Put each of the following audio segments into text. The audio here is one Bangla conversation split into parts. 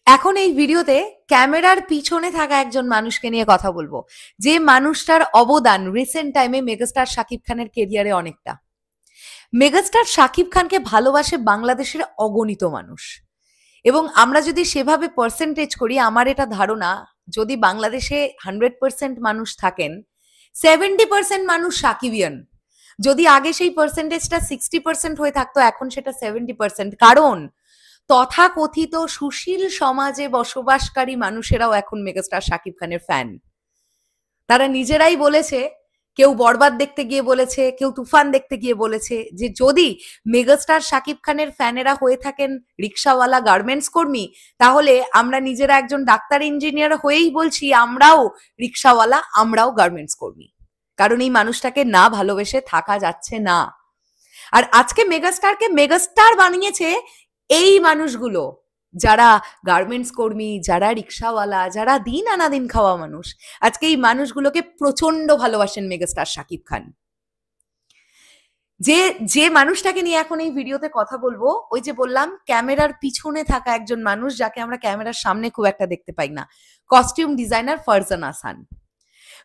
এখন এই ভিডিওতে ক্যামেরার পিছনে থাকা একজন মানুষকে নিয়ে কথা বলবো, যে মানুষটার অবদান রিসেন্ট টাইমে মেগাস্টার শাকিব খানের কেরিয়ারে অনেকটা। মেগাস্টার শাকিব খানকে ভালোবাসে বাংলাদেশের অগণিত মানুষ, এবং আমরা যদি সেভাবে পার্সেন্টেজ করি, আমার এটা ধারণা, যদি বাংলাদেশে 100% মানুষ থাকেন, 70% মানুষ শাকিবিয়ান। যদি আগে সেই পার্সেন্টেজটা 60% হয়ে থাকতো, এখন সেটা 70%। কারণ তথাকথিত সুশীল সমাজে বসবাসকারী মানুষেরাও এখন মেগাস্টার শাকিব খানের ফ্যান। তারা নিজেরাই বলেছে, কেউ বরবাদ দেখতে গিয়ে বলেছে, কেউ তুফান দেখতে গিয়ে বলেছে, যে যদি মেগাস্টার শাকিব খানের ফ্যানেরা হয়ে থাকেন রিক্সাওয়ালা, গার্মেন্টস কর্মী, তাহলে আমরা নিজেরা একজন ডাক্তার ইঞ্জিনিয়ার হয়েই বলছি আমরাও রিক্সাওয়ালা, আমরাও গার্মেন্টস কর্মী। কারণ এই মানুষটাকে না ভালোবেসে থাকা যাচ্ছে না। আর আজকে মেগাস্টারকে মেগাস্টার বানিয়েছে এই মানুষগুলো, যারা গার্মেন্টস কর্মী, যারা রিক্সাওয়ালা, যারা দিন আনা দিন খাওয়া মানুষ। আজকে এই মানুষগুলোকে প্রচন্ড ভালোবাসেন মেগাস্টার শাকিব খান। যে যে মানুষটাকে নিয়ে এখন এই ভিডিওতে কথা বলবো, ওই যে বললাম ক্যামেরার পিছনে থাকা একজন মানুষ, যাকে আমরা ক্যামেরার সামনে খুব একটা দেখতে পাই না, costume designer Farzana Hasan.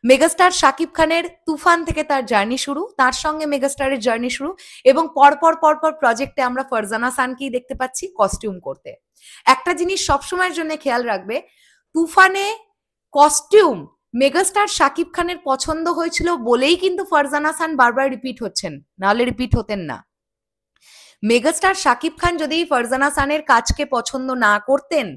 Megastar Shakib খানের তুফান থেকে তার জার্নি শুরু, তার সঙ্গে মেগাস্টারের জার্নি শুরু, এবং পরপর পরপর প্রজেক্টে আমরা ফারজানা হাসানকেই দেখতে পাচ্ছি কস্টিউম করতে। একটা জিনিস সবসময়ের জন্য খেয়াল রাখবে, তুফানে কস্টিউম মেগাস্টার শাকিব খানের পছন্দ হয়েছিল বলেই কিন্তু ফারজানা হাসান বারবার রিপিট হচ্ছেন, নাহলে রিপিট হতেন না। মেগাস্টার শাকিব খান যদি ফারজানা হাসানের কাজকে পছন্দ না করতেন,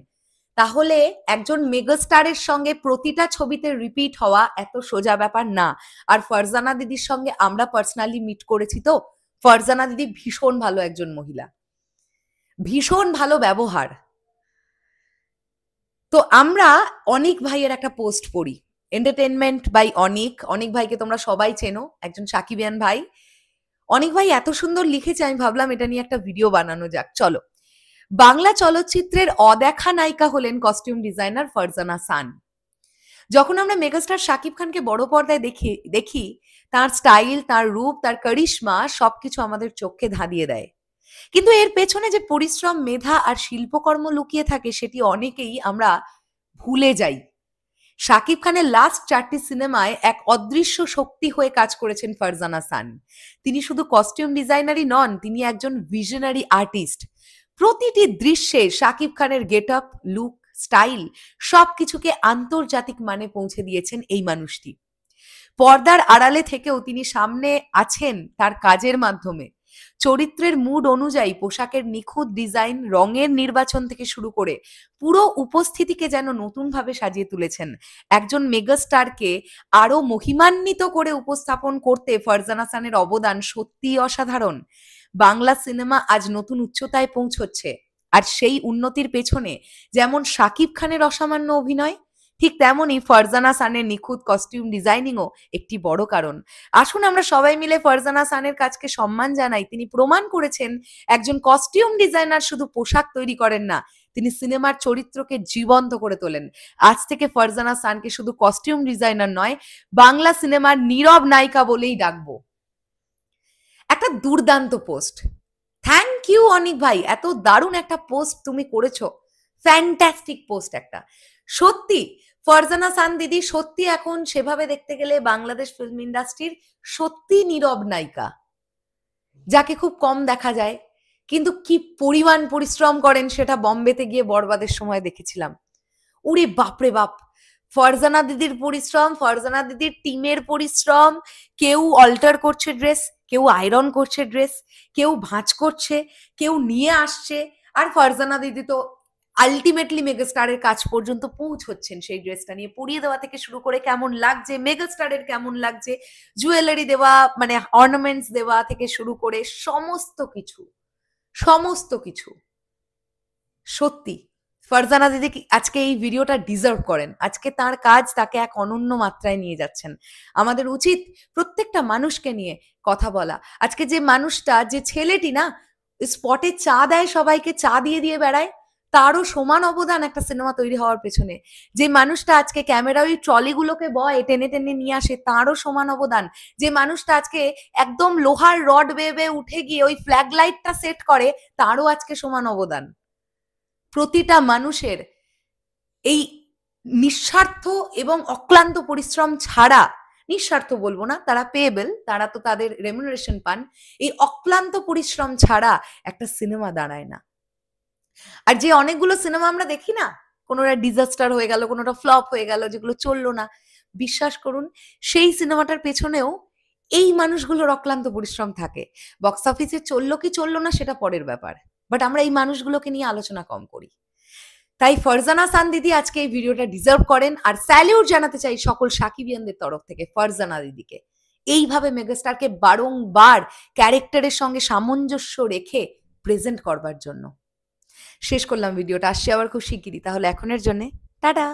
তাহলে একজন মেগাস্টারের সঙ্গে প্রতিটা ছবিতে রিপিট হওয়া এত সোজা ব্যাপার না। আর ফারজানা দিদির সঙ্গে আমরা পার্সোনালি মিট করেছি, তো ফারজানা দিদি ভীষণ ভালো একজন মহিলা, ভীষণ ভালো ব্যবহার। তো আমরা অনিক ভাইয়ের একটা পোস্ট পড়ি, এন্টারটেনমেন্ট বাই অনিক। অনিক ভাইকে তোমরা সবাই চেনো, একজন সাকিবিয়ান ভাই। অনিক ভাই এত সুন্দর লিখেছে, আমি ভাবলাম এটা নিয়ে একটা ভিডিও বানানো যাক। চলো। বাংলা চলচ্চিত্রের অদেখা নায়িকা হলেন কস্টিউম ডিজাইনার ফারজানা হাসান। যখন আমরা মেগাস্টার শাকিব খানকে বড় পর্দায় দেখি, তার স্টাইল, তার রূপ, তার কারিশমা সবকিছু আমাদের চোখে ধাঁধিয়ে দেয়। কিন্তু এর পেছনে যে পরিশ্রম, মেধা আর শিল্পকর্ম লুকিয়ে থাকে, সেটি অনেকেই আমরা ভুলে যাই। শাকিব খানের লাস্ট 4টি সিনেমায় এক অদৃশ্য শক্তি হয়ে কাজ করেছেন ফারজানা হাসান। তিনি শুধু কস্টিউম ডিজাইনারই নন, তিনি একজন ভিশনারি আর্টিস্ট। প্রতিটি দৃশ্যে শাকিব খানের গেট আপ, লুক, স্টাইল সবকিছুকে আন্তর্জাতিক মানে পৌঁছে দিয়েছেন এই মানুষটি। পর্দার আড়ালে থেকেও তিনি সামনে আছেন তার কাজের মাধ্যমে। চরিত্রের মুড অনুযায়ী পোশাকের নিখুঁত ডিজাইন, রঙের নির্বাচন থেকে শুরু করে পুরো উপস্থিতিকে যেন নতুনভাবে সাজিয়ে তুলেছেন। একজন মেগাস্টারকে আরো মহিমান্বিত করে উপস্থাপন করতে ফারজানা হাসানের অবদান সত্যিই অসাধারণ। বাংলা সিনেমা আজ নতুন উচ্চতায় পৌঁছচ্ছে, আর সেই উন্নতির পেছনে যেমন শাকিব খানের অসামান্য অভিনয়, ঠিক তেমনই ফারজানা হাসানের নিখুঁত কস্টিউম ডিজাইনিংও একটি বড় কারণ। আসুন আমরা সবাই মিলে ফারজানা হাসানের কাজকে সম্মান জানাই। তিনি প্রমাণ করেছেন একজন কস্টিউম ডিজাইনার শুধু পোশাক তৈরি করেন না, তিনি সিনেমার চরিত্রকে জীবন্ত করে তোলেন। আজ থেকে ফারজানা হাসানকে শুধু কস্টিউম ডিজাইনার নয়, বাংলা সিনেমার নীরব নায়িকা বলেই ডাকবো। একটা দুর্দান্ত পোস্ট। থ্যাংক ইউ অনিক ভাই, এত দারুণ একটা পোস্ট তুমি করেছো, ফ্যান্টাস্টিক পোস্ট একটা। সত্যি ফারজানা হাসান দিদি সত্যি এখন সেভাবে দেখতে গেলে বাংলাদেশ ফিল্ম ইন্ডাস্ট্রির সত্যি নীরব নায়িকা, যাকে খুব কম দেখা যায়, কিন্তু কি পরিমাণ পরিশ্রম করেন সেটা বম্বেতে গিয়ে বরবাদের সময় দেখেছিলাম। ওরে বাপরে বাপ, ফারজানা দিদির পরিশ্রম, ফারজানা দিদির টিমের পরিশ্রম। কেউ অল্টার করছে ড্রেস, কেউ আয়রন করছে ড্রেস, কেউ ভাঁজ করছে, কেউ নিয়ে আসছে, আর ফারজানা দিদি তো আলটিমেটলি মেগাস্টারের কাজ পর্যন্ত পৌঁছচ্ছেন। সেই ড্রেসটা নিয়ে পরিয়ে দেওয়া থেকে শুরু করে কেমন লাগছে, মেগাস্টারের কেমন লাগছে, জুয়েলারি দেওয়া, মানে অর্নামেন্টস দেওয়া থেকে শুরু করে সমস্ত কিছু, সমস্ত কিছু। সত্যি ফারজানা দিদি আজকে এই ভিডিওটা ডিজার্ভ করেন। আজকে তার কাজ তাকে এক অনন্য মাত্রায় নিয়ে যাচ্ছেন। আমাদের উচিত প্রত্যেকটা মানুষকে নিয়ে কথা বলা। আজকে যে মানুষটা, যে ছেলেটি না স্পটে চা দেয়, সবাইকে চা দিয়ে দিয়ে বেড়ায়, তারও সমান অবদান একটা সিনেমা তৈরি হওয়ার পেছনে। যে মানুষটা আজকে ক্যামেরা ওই ট্রলিগুলোকে বয়, টেনে টেনে নিয়ে আসে, তারও সমান অবদান। যে মানুষটা আজকে একদম লোহার রড বেয়ে উঠে গিয়ে ওই ফ্ল্যাগ লাইটটা সেট করে, তারও আজকে সমান অবদান। প্রতিটা মানুষের এই নিঃস্বার্থ এবং অক্লান্ত পরিশ্রম ছাড়া, নিঃস্বার্থ বলবো না, তারা পেয়েবল, তারা তো তাদের রেমুনারেশন পান, এই অক্লান্ত পরিশ্রম ছাড়া একটা সিনেমা দাঁড়ায় না। আর যে অনেকগুলো সিনেমা আমরা দেখি না, কোনোটা ডিজাস্টার হয়ে গেল, কোনোটা ফ্লপ হয়ে গেল, যেগুলো চললো না, বিশ্বাস করুন সেই সিনেমাটার পেছনেও এই মানুষগুলোর অক্লান্ত পরিশ্রম থাকে। বক্স অফিসে চললো কি চললো না সেটা পরের ব্যাপার, বাট আমরা এই মানুষগুলোকে নিয়ে আলোচনা কম করি। তাই ফারজানা সান দিদি আজকে এই ভিডিওটা ডিজার্ভ করেন, আর স্যালিউট জানাতে চাই সকল সাকিবিয়ানদের তরফ থেকে ফারজানা দিদিকে। এইভাবে মেগাস্টারকে বারংবার ক্যারেক্টারের সঙ্গে সামঞ্জস্য রেখে প্রেজেন্ট করবার জন্য। শেষ করলাম ভিডিওটা, আসছি আবার খুব শিগগিরই। তাহলে এখনের জন্যে টাটা।